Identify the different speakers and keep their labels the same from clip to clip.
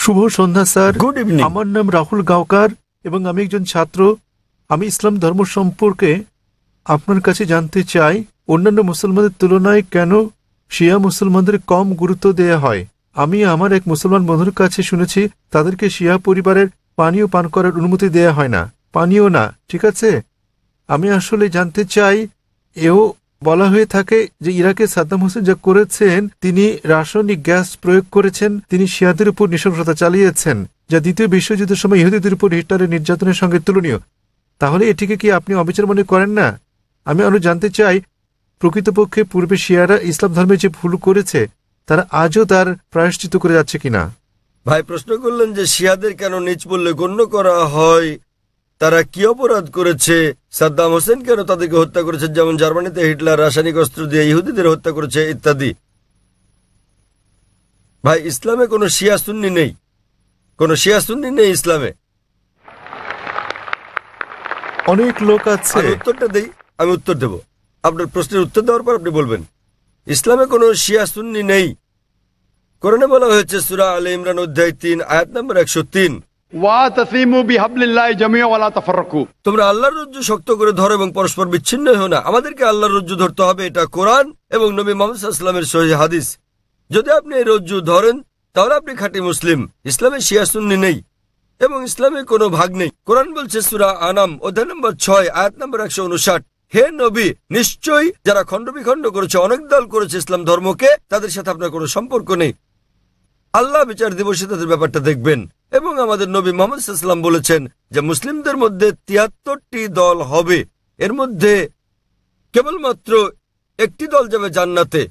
Speaker 1: শুভ সন্ধ্যা sir.
Speaker 2: Good evening.
Speaker 1: আমার নাম রাহুল গাওকার এবং আমি একজন ছাত্র। আমি ইসলাম ধর্ম সম্পর্কে আপনার কাছে জানতে চাই, অন্যান্য মুসলমানদের তুলনায় কেন শিয়া মুসলমানদের কম গুরুত্ব দেয়া হয়। আমি আমার এক মুসলমান বন্ধুর কাছে শুনেছি তাদেরকে শিয়া পরিবারের পানীয় পান করার অনুমতি দেয়া হয় না। পানীয় না, ঠিক আছে। আমি আসলে জানতে চাই, এও বলা হয়ে থাকে যে ইরাকে সাদ্দাম হোসেন যা করেছেন, তিনি রাসায়নিক গ্যাস প্রয়োগ করেছেন, তিনি শিয়াদের উপর নৃশংসতা চালিয়েছেন, যা দ্বিতীয় বিশ্বযুদ্ধের সময় ইহুদিদের উপর হিটলারের নির্যাতনের সঙ্গে তুলনীয়। তাহলে এটিকে কি আপনি অবিচার মনে করেন না? আমি আরো জানতে চাই, প্রকৃতপক্ষে পূর্বে শিয়ারা ইসলাম ধর্মে যে ভুল করেছে তারা আজও তার প্রায়শ্চিত্ত করে যাচ্ছে কিনা।
Speaker 2: ভাই প্রশ্ন করলেন যে শিয়াদের কেন নিচ বললে গণ্য করা হয়, তারা কি অপরাধ করেছে, সাদ্দাম হোসেন কেন তাদেরকে হত্যা করেছে, যেমন জার্মানিতে হিটলার রাসায়নিক অস্ত্র দিয়ে ইহুদিদের হত্যা করেছে ইত্যাদি। ভাই ইসলামে কোনো শিয়া সুন্নি নেই, কোনো শিয়া সুন্নি নেই ইসলামে।
Speaker 1: অনেক লোক আছে।
Speaker 2: উত্তরটা দেই, আমি উত্তর দেব। আপনার প্রশ্নের উত্তর দেওয়ার পর আপনি বলবেন। ইসলামে কোনো শিয়া সুন্নি নেই। কোরআনে বলা হয়েছে সূরা আলে ইমরান অধ্যায় 3 আয়াত নম্বর 103, তোমরা আল্লাহর রজ্জু শক্ত করে ধরো এবং পরস্পর বিচ্ছিন্ন হও না। আমাদেরকে আল্লাহর রজ্জু ধরতে হবে, এটা কোরআন এবং নবী মুহাম্মদ সাল্লাল্লাহু আলাইহি ওয়াসাল্লামের সহিহ হাদিস। যদি আপনি এই রজ্জু ধরেন তাহলে আপনি খাঁটি মুসলিম। ইসলামে শিয়া সুন্নি নেই এবং ইসলামে কোনো ভাগ নেই। কোরআন বলছে সূরা আনাম অধ্যায় নম্বর 6 আয়াত নম্বর 159, হে নবী, নিশ্চয়ই যারা খণ্ড বিখণ্ড করেছে, অনেক দল করেছে ইসলাম ধর্মকে, তাদের সাথে আপনার কোনো সম্পর্ক নেই। আল্লাহ বিচার দিবসে তাদের ব্যাপারটা দেখবেন। এবং আমাদের নবী মুহাম্মদ সাল্লাল্লাহু আলাইহি ওয়াসাল্লাম বলেছেন যে মুসলিমদের মধ্যে 73টি দল হবে, এর মধ্যে কেবলমাত্র একটি দল যাবে জান্নাতে।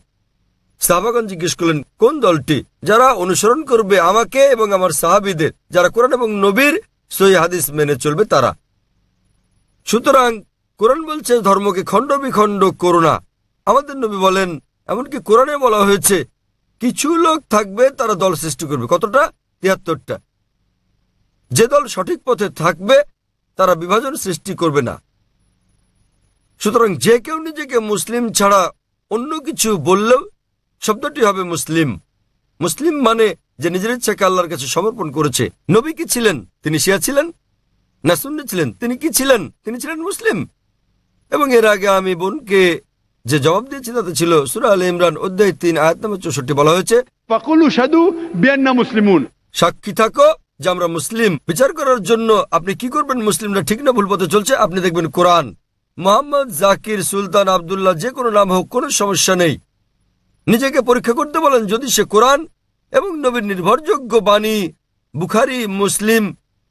Speaker 2: সাহাবাগণ জিজ্ঞেস করলেন কোন দলটি? যারা অনুসরণ করবে আমাকে এবং আমার সাহাবীদের, যারা কোরআন এবং নবীর সহিহ হাদিস মেনে চলবে তারা। সুতরাং কোরআন বলছে ধর্মকে খণ্ড বিখণ্ড করো না। আমাদের নবী বলেন, এমনকি কোরআনে বলা হয়েছে কিছু লোক থাকবে তারা দল সৃষ্টি করবে। কতটা? 73টা। যে দল সঠিক পথে থাকবে তারা বিভাজন সৃষ্টি করবে না। সুতরাং যে কেউ নিজেকে মুসলিম ছাড়া অন্য কিছু বললেও শব্দটি হবে মুসলিম। মুসলিম মানে যে নিজের ইচ্ছাকে আল্লাহর কাছে সমর্পণ করেছে। নবী কি ছিলেন? তিনি শিয়া ছিলেন না সুন্নি ছিলেন? তিনি কি ছিলেন? তিনি ছিলেন মুসলিম। এবং এর আগে আমি বোনকে যে জবাব দিয়েছি তাতে ছিল সূরা আলে ইমরান অধ্যায় 3 আয়াত নম্বর 64 বলা হয়েছে, ফাকুলু শাদু বিআন্না মুসলিমুন, সাক্ষী থাকো যে আমরা মুসলিম। বিচার করার জন্য আপনি কি করবেন মুসলিমরা ঠিক না ভুল পথে চলছে? আপনি দেখবেন কোরআন। মোহাম্মদ, জাকির, সুলতান, আব্দুল্লাহ, যে কোনো নাম হোক, কোনো সমস্যা নেই। নিজেকে পরীক্ষা করতে বলেন। যদি সে কোরআন এবং নবীর নির্ভরযোগ্য বাণী বুখারী, মুসলিম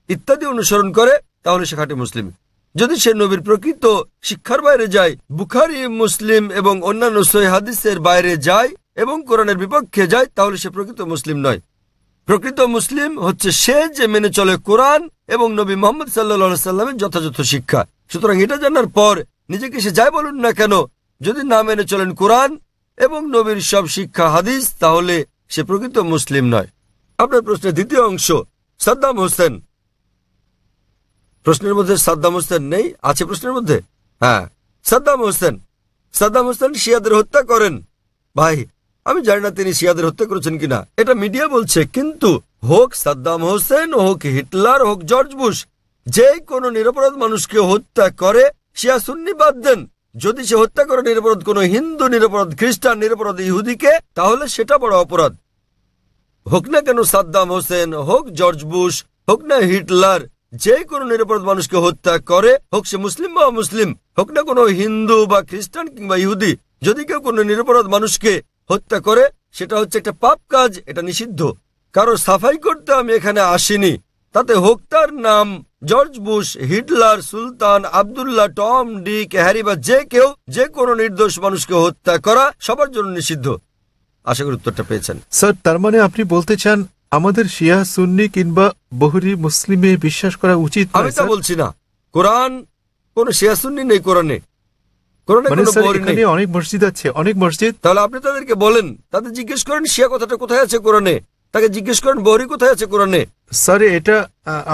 Speaker 2: ইত্যাদি অনুসরণ করে তাহলে সে খাঁটি মুসলিম। যদি সে নবীর প্রকৃত শিক্ষার বাইরে যায়, বুখারী, মুসলিম এবং অন্যান্য সহিহ হাদিসের বাইরে যায় এবং কোরআনের বিপক্ষে যায়, তাহলে সে প্রকৃত মুসলিম নয়। প্রকৃত মুসলিম হচ্ছে সে যে মেনে চলে কোরআন এবং নবী মুহাম্মদ সাল্লাল্লাহু আলাইহি সাল্লামের যথাযথ শিক্ষা। সুতরাং এটা জানার পর নিজেকে সে যাই বলুন না কেন, যদি না মেনে চলেন কোরআন এবং নবীর সব শিক্ষা হাদিস, তাহলে সে প্রকৃত মুসলিম নয়। আপনার প্রশ্নের দ্বিতীয় অংশ, সাদ্দাম হোসেন। প্রশ্নের মধ্যে সাদ্দাম হোসেন নেই? আছে প্রশ্নের মধ্যে। হ্যাঁ, সাদ্দাম হোসেন শিয়াদের হত্যা করেন। ভাই আমি জানি না তিনি শিয়াদের হত্যা করেছেন কিনা, এটা মিডিয়া বলছে। কিন্তু হোক সাদ্দাম হোসেন, হোক হিটলার, হোক জর্জ বুশ, যে কোনো নিরপরাধ মানুষকে হত্যা করে, শিয়া সুন্নি বাদ দেন, যদি সে হত্যা করে নিরপরাধ কোনো হিন্দু, নিরপরাধ খ্রিস্টান, নিরপরাধ ইহুদিকে, তাহলে সেটা বড় অপরাধ। হোক না কেন সাদ্দাম হোসেন, হোক জর্জ বুশ, হোক না হিটলার, যে কোনো নিরপরাধ মানুষকে হত্যা করে, হোক সে মুসলিম বা অমুসলিম, হোক না কোনো হিন্দু বা খ্রিস্টান কিংবা ইহুদি, যদি কেউ কোনো নিরপরাধ মানুষকে হত্যা করে, সেটা হচ্ছে একটা পাপ কাজ, এটা নিষিদ্ধ। কারো সাফাই করতে আমি এখানে আসিনি। তাতে হোক তার নাম জর্জ বুশ, হিটলার, সুলতান, আব্দুল্লাহ, টম, ডিক, হ্যারি বা যে কেউ, যে কোনো নির্দোষ মানুষকে হত্যা করা সবার জন্য নিষিদ্ধ। আশা করি উত্তরটা পেয়েছেন।
Speaker 1: স্যার, তার মানে আপনি বলতে চান আমাদের শিয়া সুন্নি কিংবা বহুরি মুসলিমে বিশ্বাস করা উচিত?
Speaker 2: আমি তা বলছি না। কোরআন কোন শিয়া সুন্নি নেই কোরআনে।
Speaker 1: অনেক মসজিদ আছে, অনেক মসজিদ।
Speaker 2: তাহলে আপনি তাদেরকে বলেন, তাদের জিজ্ঞেস করেন শিয়া কথাটা কোথায় আছে কোরআনে, তাকে জিজ্ঞেস করেন বহুরি কোথায় আছে কোরআনে।
Speaker 1: স্যার এটা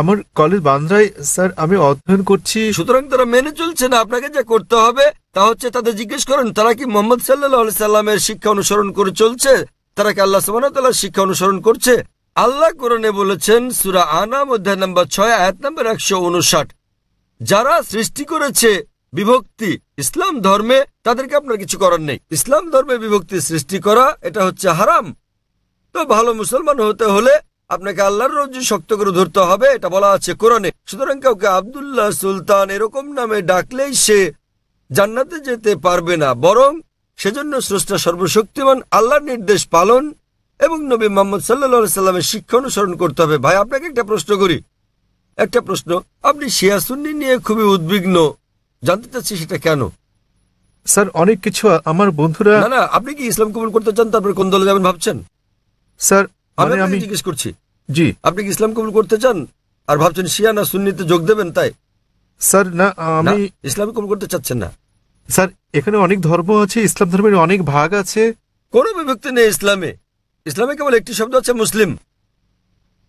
Speaker 1: আমার কলেজ বান্দ্রায় স্যার আমি অধ্যয়ন করছি।
Speaker 2: সুতরাং তারা মেনে চলছে না। আপনাকে যা করতে হবে তা হচ্ছে তাদের জিজ্ঞেস করেন তারা কি মুহাম্মদ সাল্লাল্লাহু আলাইহি সাল্লামের শিক্ষা অনুসরণ করে চলছে, তারা কি আল্লাহ সুবহানাহু ওয়া তাআলার শিক্ষা অনুসরণ করছে। আল্লাহ কোরআনে বলেছেন সূরা আনাম অধ্যায় নম্বর 6 আয়াত নম্বর 159, যারা সৃষ্টি করেছে বিভক্তি ইসলাম ধর্মে তাদেরকে আপনার কিছু করার নেই। ইসলাম ধর্মে বিভক্তি সৃষ্টি করা এটা হচ্ছে হারাম। তো ভালো মুসলমান হতে হলে আপনাকে আল্লাহর রজ্জু শক্ত করে ধরতে হবে, এটা বলা আছে কোরআনে। সুতরাং কাউকে আব্দুল্লাহ, সুলতান এরকম নামে ডাকলেই সে জান্নাতে যেতে পারবে না, বরং সেজন্য স্রষ্টা সর্বশক্তিমান আল্লাহর নির্দেশ পালন এবং নবী মুহাম্মদ সাল্লাল্লাহু আলাইহি সাল্লামের শিক্ষা অনুসরণ করতে হবে। ভাই, আপনাকে একটা প্রশ্ন করি, একটা প্রশ্ন। আপনি শিয়া সুন্নি নিয়ে খুবই উদ্বিগ্ন, জানতে চাচ্ছি সেটা কেন?
Speaker 1: স্যার অনেক কিছু আমার বন্ধুরা।
Speaker 2: না না, আপনি কি ইসলাম কবুল করতে চান? তারপরে কোন দলে যাবেন ভাবছেন?
Speaker 1: স্যার
Speaker 2: আমি
Speaker 1: মানে আমি
Speaker 2: জিজ্ঞেস করছি,
Speaker 1: জি
Speaker 2: আপনি কি ইসলাম কবুল করতে চান আর ভাবছেন শিয়া না সুন্নিতে যোগ দেবেন? তাই
Speaker 1: স্যার না, আমি
Speaker 2: ইসলাম কবুল করতে চাচ্ছেন না?
Speaker 1: স্যার এখানে অনেক ধর্ম আছে, ইসলাম ধর্মের অনেক ভাগ আছে।
Speaker 2: কোনো বিভক্তি নেই ইসলামে। ইসলামে কেবল একটি শব্দ আছে, মুসলিম।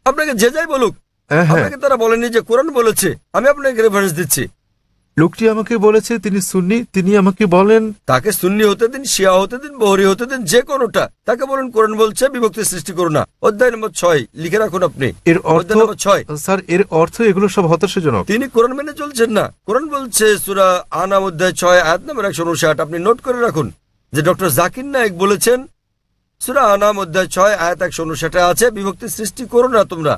Speaker 2: আপনাকে যে যাই বলুক,
Speaker 1: হ্যাঁ,
Speaker 2: আপনাকে তারা বলেনি যে কোরআন বলেছে। আমি আপনাকে রেফারেন্স দিচ্ছি।
Speaker 1: লোকটি আমাকে বলেছে তিনি সুন্নি, তিনি আমাকে বলেন
Speaker 2: তাকে সুন্নি হতে দিন, শিয়া হতে দিন, বহরি হতে দিন, যে কোনোটা। তাকে বলুন কোরআন বলছে বিভক্তি সৃষ্টি করো না। অধ্যায় নম্বর 6 লিখে রাখুন আপনি।
Speaker 1: এর অর্থ
Speaker 2: অধ্যায় নম্বর 6।
Speaker 1: স্যার এর অর্থ এগুলো সব হতাশাজনক।
Speaker 2: তিনি কোরআন মেনে চলছেন না। কোরআন বলছে সূরা আনাম অধ্যায় 6 আয়াত নম্বর 159, আপনি নোট করে রাখুন যে ডক্টর জাকির নায়েক বলেছেন সূরা আনাম অধ্যায় 6 আয়াত 159 আছে বিভক্তি সৃষ্টি করো না তোমরা।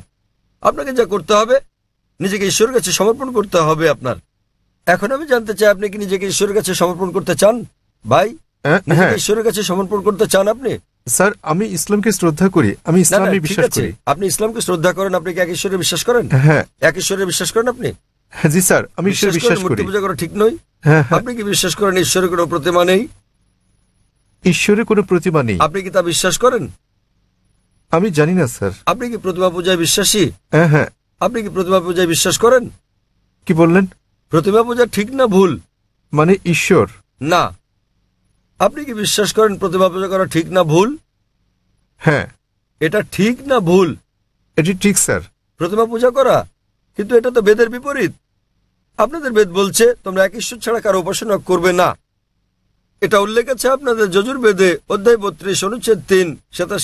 Speaker 2: আপনাকে যা করতে হবে, নিজেকে ঈশ্বরের কাছে সমর্পণ করতে হবে আপনার। এখন আমি জানতে চাই, আপনি কি নিজেকে ঈশ্বরের কাছে সমর্পণ করতে চান? ভাই, নিজেকে
Speaker 1: হ্যাঁ
Speaker 2: ঈশ্বরের কাছে সমর্পণ করতে চান আপনি?
Speaker 1: স্যার আমি ইসলামকে শ্রদ্ধা করি, আমি
Speaker 2: না, না,
Speaker 1: ইসলামে
Speaker 2: ঠিক
Speaker 1: বিশ্বাস
Speaker 2: আছে।
Speaker 1: করি।
Speaker 2: আপনি ইসলামকে শ্রদ্ধা করেন, আপনি কি এক ঈশ্বরে বিশ্বাস করেন?
Speaker 1: হ্যাঁ
Speaker 2: এক ঈশ্বরে বিশ্বাস করেন আপনি?
Speaker 1: হ্যাঁ, জি স্যার আমি ঈশ্বরে বিশ্বাস করি।
Speaker 2: মূর্তি পূজা করা ঠিক নয়?
Speaker 1: হ্যাঁ হ্যাঁ,
Speaker 2: আপনি কি বিশ্বাস করেন ঈশ্বরের কোনো প্রতিমা নেই?
Speaker 1: ঈশ্বরের কোনো প্রতিমা নেই।
Speaker 2: আপনি কি তা বিশ্বাস করেন?
Speaker 1: আমি জানি না স্যার।
Speaker 2: আপনি কি প্রতিমা পূজায় বিশ্বাসী?
Speaker 1: হ্যাঁ হ্যাঁ,
Speaker 2: আপনি কি প্রতিমা পূজায় বিশ্বাস করেন?
Speaker 1: কি বললেন?
Speaker 2: প্রতিমা পূজা ঠিক না ভুল?
Speaker 1: মানে ঈশ্বর?
Speaker 2: না। আপনি কি বিশ্বাস করেন প্রতিমা পূজা করা ঠিক না ভুল?
Speaker 1: হ্যাঁ
Speaker 2: এটা ঠিক না ভুল?
Speaker 1: এটি ঠিক স্যার।
Speaker 2: প্রতিমা পূজা করা, কিন্তু এটা তো বেদের বিপরীত। আপনাদের বেদ বলছে তোমরা এক ঈশ্বর ছাড়া কারো উপাসনা করবে না। এটা উল্লেখ আছে আপনাদের যজুর্বেদে অধ্যায় 32 অনুচ্ছেদ 3,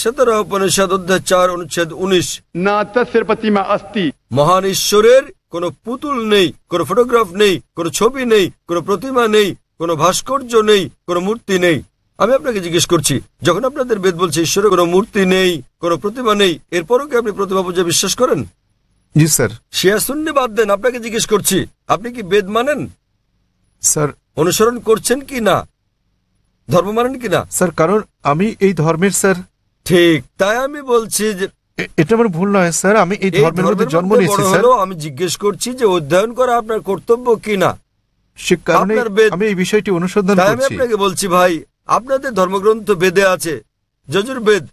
Speaker 2: শ্বেতার উপনিষদ অধ্যায় 4 অনুচ্ছেদ 19।
Speaker 3: না তস্যের প্রতিমা অস্তি।
Speaker 2: মহান ঈশ্বরের কোনো পুতুল নেই, কোনো ফটোগ্রাফ নেই, কোনো ছবি নেই, কোনো প্রতিমা নেই, কোনো ভাস্কর্য নেই, কোনো মূর্তি নেই। আমি আপনাকে জিজ্ঞেস করছি, যখন আপনাদের বেদ বলছে ঈশ্বরের কোনো মূর্তি নেই, কোনো প্রতিমা নেই, এরপরও কি আপনি প্রতিমা পূজা বিশ্বাস করেন?
Speaker 1: জি স্যার।
Speaker 2: শিয়া সুন্নি বাদ দেন, আপনাকে জিজ্ঞেস করছি আপনি কি বেদ মানেন?
Speaker 1: স্যার
Speaker 2: অনুসরণ করছেন কি না? ধর্ম মানেন কি না?
Speaker 1: স্যার কারণ আমি এই ধর্মের স্যার।
Speaker 2: ঠিক, তাই আমি বলছি যে
Speaker 1: এটা আমার ভুল নয় স্যার, আমি এই
Speaker 2: এই
Speaker 1: ধর্মের মধ্যে জন্ম
Speaker 2: মধ্যে
Speaker 1: নিয়েছি
Speaker 2: বড়
Speaker 1: স্যার।
Speaker 2: হলেও আমি জিজ্ঞেস করছি যে অধ্যয়ন করা আপনার কর্তব্য কিনা।
Speaker 1: সে কারণে
Speaker 2: আপনার বেদ-
Speaker 1: আমি এই বিষয়টি অনুসন্ধান
Speaker 2: তাই আমি
Speaker 1: করছি।
Speaker 2: আপনাকে বলছি ভাই, আপনাদের ধর্মগ্রন্থ বেদে আছে, যজুর্বেদ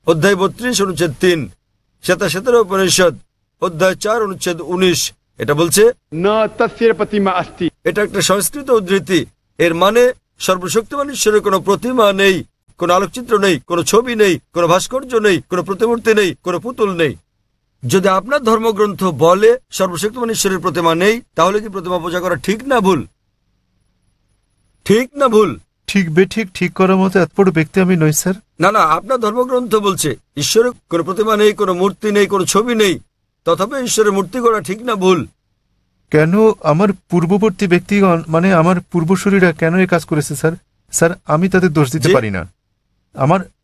Speaker 2: অধ্যায় 32 অনুচ্ছেদ 3, শ্বেতার উপনিষদ অধ্যায় 4 অনুচ্ছেদ 19। এটা বলছে,
Speaker 3: না তস্যের প্রতিমা অস্তি।
Speaker 2: এটা একটা সংস্কৃত উদ্ধৃতি। এর মানে সর্বশক্তিমান ঈশ্বরের কোনো প্রতিমা নেই, কোনো আলোকচিত্র নেই, কোনো ছবি নেই, কোনো ভাস্কর্য নেই, কোনো প্রতিমূর্তি নেই, কোনো পুতুল নেই। যদি আপনার ধর্মগ্রন্থ বলে সর্বশক্তিমান ঈশ্বরের প্রতিমা নেই, তাহলে কি প্রতিমা পূজা করা ঠিক না ভুল? ঠিক না ভুল?
Speaker 1: ঠিক বেঠিক ঠিক করার মতো এত বড় ব্যক্তি আমি নই স্যার।
Speaker 2: না না, আপনার ধর্মগ্রন্থ বলছে ঈশ্বরের কোনো প্রতিমা নেই, কোনো মূর্তি নেই, কোনো ছবি নেই, তথাপি ঈশ্বরের মূর্তি করা ঠিক না ভুল?
Speaker 1: কেন আমার পূর্ববর্তী ব্যক্তিগণ মানে আমার পূর্বসূরীরা কেন এই কাজ করেছে স্যার? স্যার আমি তাদের দোষ দিতে
Speaker 2: জি?
Speaker 1: পারি না।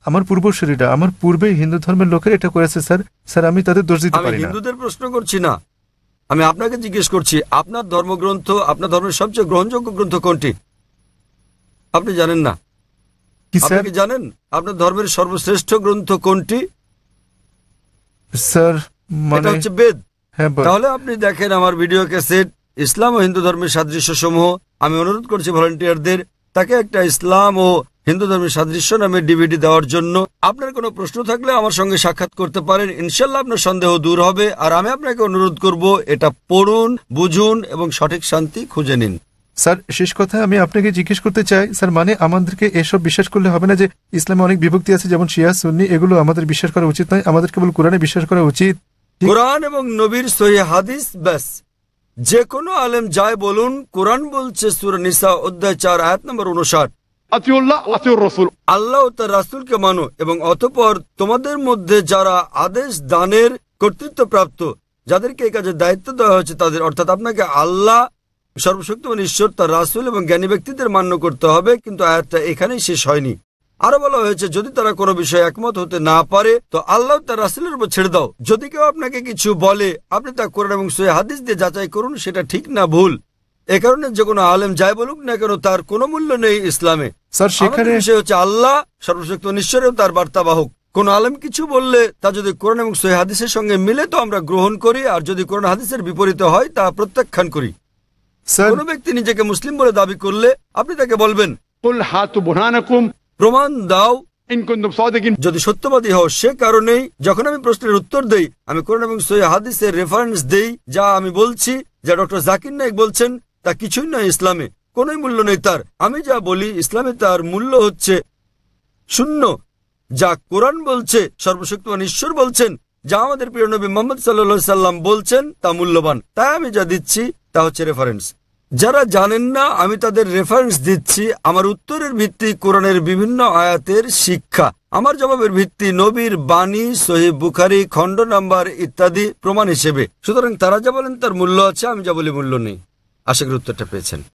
Speaker 1: আমার পূর্বসূরীরা, আমার পূর্বে হিন্দু ধর্মের লোকের এটা করেছে স্যার। স্যার আমি তাদের দোষ দিতে
Speaker 2: আমি
Speaker 1: পারি না।
Speaker 2: হিন্দুদের প্রশ্ন করছি না, আমি আপনাকে জিজ্ঞেস করছি আপনার ধর্মগ্রন্থ, আপনার ধর্মের সবচেয়ে গ্রহণযোগ্য গ্রন্থ কোনটি? আপনি জানেন না?
Speaker 1: কি
Speaker 2: আপনি
Speaker 1: স্যার?
Speaker 2: কি জানেন আপনার ধর্মের সর্বশ্রেষ্ঠ গ্রন্থ কোনটি?
Speaker 1: স্যার
Speaker 2: এটা
Speaker 1: মানে
Speaker 2: হচ্ছে বেদ।
Speaker 1: হ্যাঁ
Speaker 2: তাহলে আপনি দেখেন আমার ভিডিও ক্যাসেট ইসলাম ও হিন্দু ধর্মের সাদৃশ্য সমূহ। আমি অনুরোধ করছি ভলান্টিয়ারদের তাকে একটা ইসলাম ও হিন্দু ধর্মের সাদৃশ্য নামে ডিভিডি দেওয়ার জন্য। আপনার কোনো প্রশ্ন থাকলে আমার সঙ্গে সাক্ষাৎ করতে পারেন, ইনশাল্লাহ আপনার সন্দেহ দূর হবে। আর আমি আপনাকে অনুরোধ করব এটা পড়ুন, বুঝুন এবং সঠিক শান্তি খুঁজে নিন।
Speaker 1: স্যার শেষ কথা আমি আপনাকে জিজ্ঞেস করতে চাই স্যার, মানে আমাদেরকে এসব বিশ্বাস করলে হবে না যে ইসলামে অনেক বিভক্তি আছে যেমন শিয়া সুন্নি, এগুলো আমাদের বিশ্বাস করা উচিত নয়, আমাদের কেবল কোরআনে বিশ্বাস করা উচিত।
Speaker 2: কোরআন এবং নবীর সহিহ হাদিস ব্যাস। যে কোনো আলেম যায় বলুন, কোরআন বলছে সূরা নিসা অধ্যায় 4 আয়াত নম্বর 59
Speaker 3: अतिउल्लाह अतिउर रसूल।
Speaker 2: আল্লাহ ও তার রাসূলকে মানো এবং অতঃপর তোমাদের মধ্যে যারা আদেশ দানের কর্তৃত্বপ্রাপ্ত, যাদেরকে এই কাজের দায়িত্ব দেওয়া হয়েছে তাদের, অর্থাৎ আপনাকে আল্লাহ সর্বশক্তিমান ঈশ্বর, তার রাসূল এবং জ্ঞানী ব্যক্তিদের মান্য করতে হবে। কিন্তু আয়াতটা এখানেই শেষ হয়নি। আরো বলা হয়েছে যদি তারা কোনো বিষয়ে একমত হতে না পারে তো আল্লাহ তার রাসূলের উপর ছেড়ে দাও। যদি কেউ আপনাকে কিছু বলে আপনি তা কোরআন এবং সহিহ হাদিস দিয়ে যাচাই করুন সেটা ঠিক না ভুল। এ কারণে যে কোনো আলেম যাই বলুক না কেন তার কোনো মূল্য নেই ইসলামে।
Speaker 1: স্যার সেখানে
Speaker 2: আমাদের বিষয় হচ্ছে আল্লাহ সর্বশক্তিমান ঈশ্বর এবং তার বার্তাবাহক। কোন আলেম কিছু বললে তা যদি কোরআন এবং সহিহ হাদিসের সঙ্গে মিলে তো আমরা গ্রহণ করি, আর যদি কোরআন হাদিসের বিপরীতে হয় তা প্রত্যাখ্যান করি।
Speaker 1: স্যার
Speaker 2: কোন ব্যক্তি নিজেকে মুসলিম বলে দাবি করলে আপনি তাকে বলবেন
Speaker 3: कुल हाथु बुरहानकुम
Speaker 2: প্রমাণ দাও
Speaker 3: इन कुंतुम सादिकिन।
Speaker 2: যদি সত্যবাদী হও। সে কারণেই যখন আমি প্রশ্নের উত্তর দেই আমি কোরআন এবং সহিহ হাদিসের রেফারেন্স দেই। যা আমি বলছি, যা ডক্টর জাকির নায়েক বলছেন তা কিছুই নয় ইসলামে, কোনোই মূল্য নেই তার। আমি যা বলি ইসলামে তার মূল্য হচ্ছে শূন্য। যা কোরআন বলছে, সর্বশক্তিমান ঈশ্বর বলছেন, যা আমাদের প্রিয় নবী মুহাম্মদ সাল্লাল্লাহু আলাইহি সাল্লাম বলছেন তা মূল্যবান। তাই আমি যা দিচ্ছি তা হচ্ছে রেফারেন্স। যারা জানেন না আমি তাদের রেফারেন্স দিচ্ছি। আমার উত্তরের ভিত্তি কোরআনের বিভিন্ন আয়াতের শিক্ষা, আমার জবাবের ভিত্তি নবীর বাণী, সহিহ বুখারী খণ্ড নাম্বার ইত্যাদি প্রমাণ হিসেবে। সুতরাং তারা যা বলেন তার মূল্য আছে, আমি যা বলি মূল্য নেই। আশা করি উত্তরটা পেয়েছেন।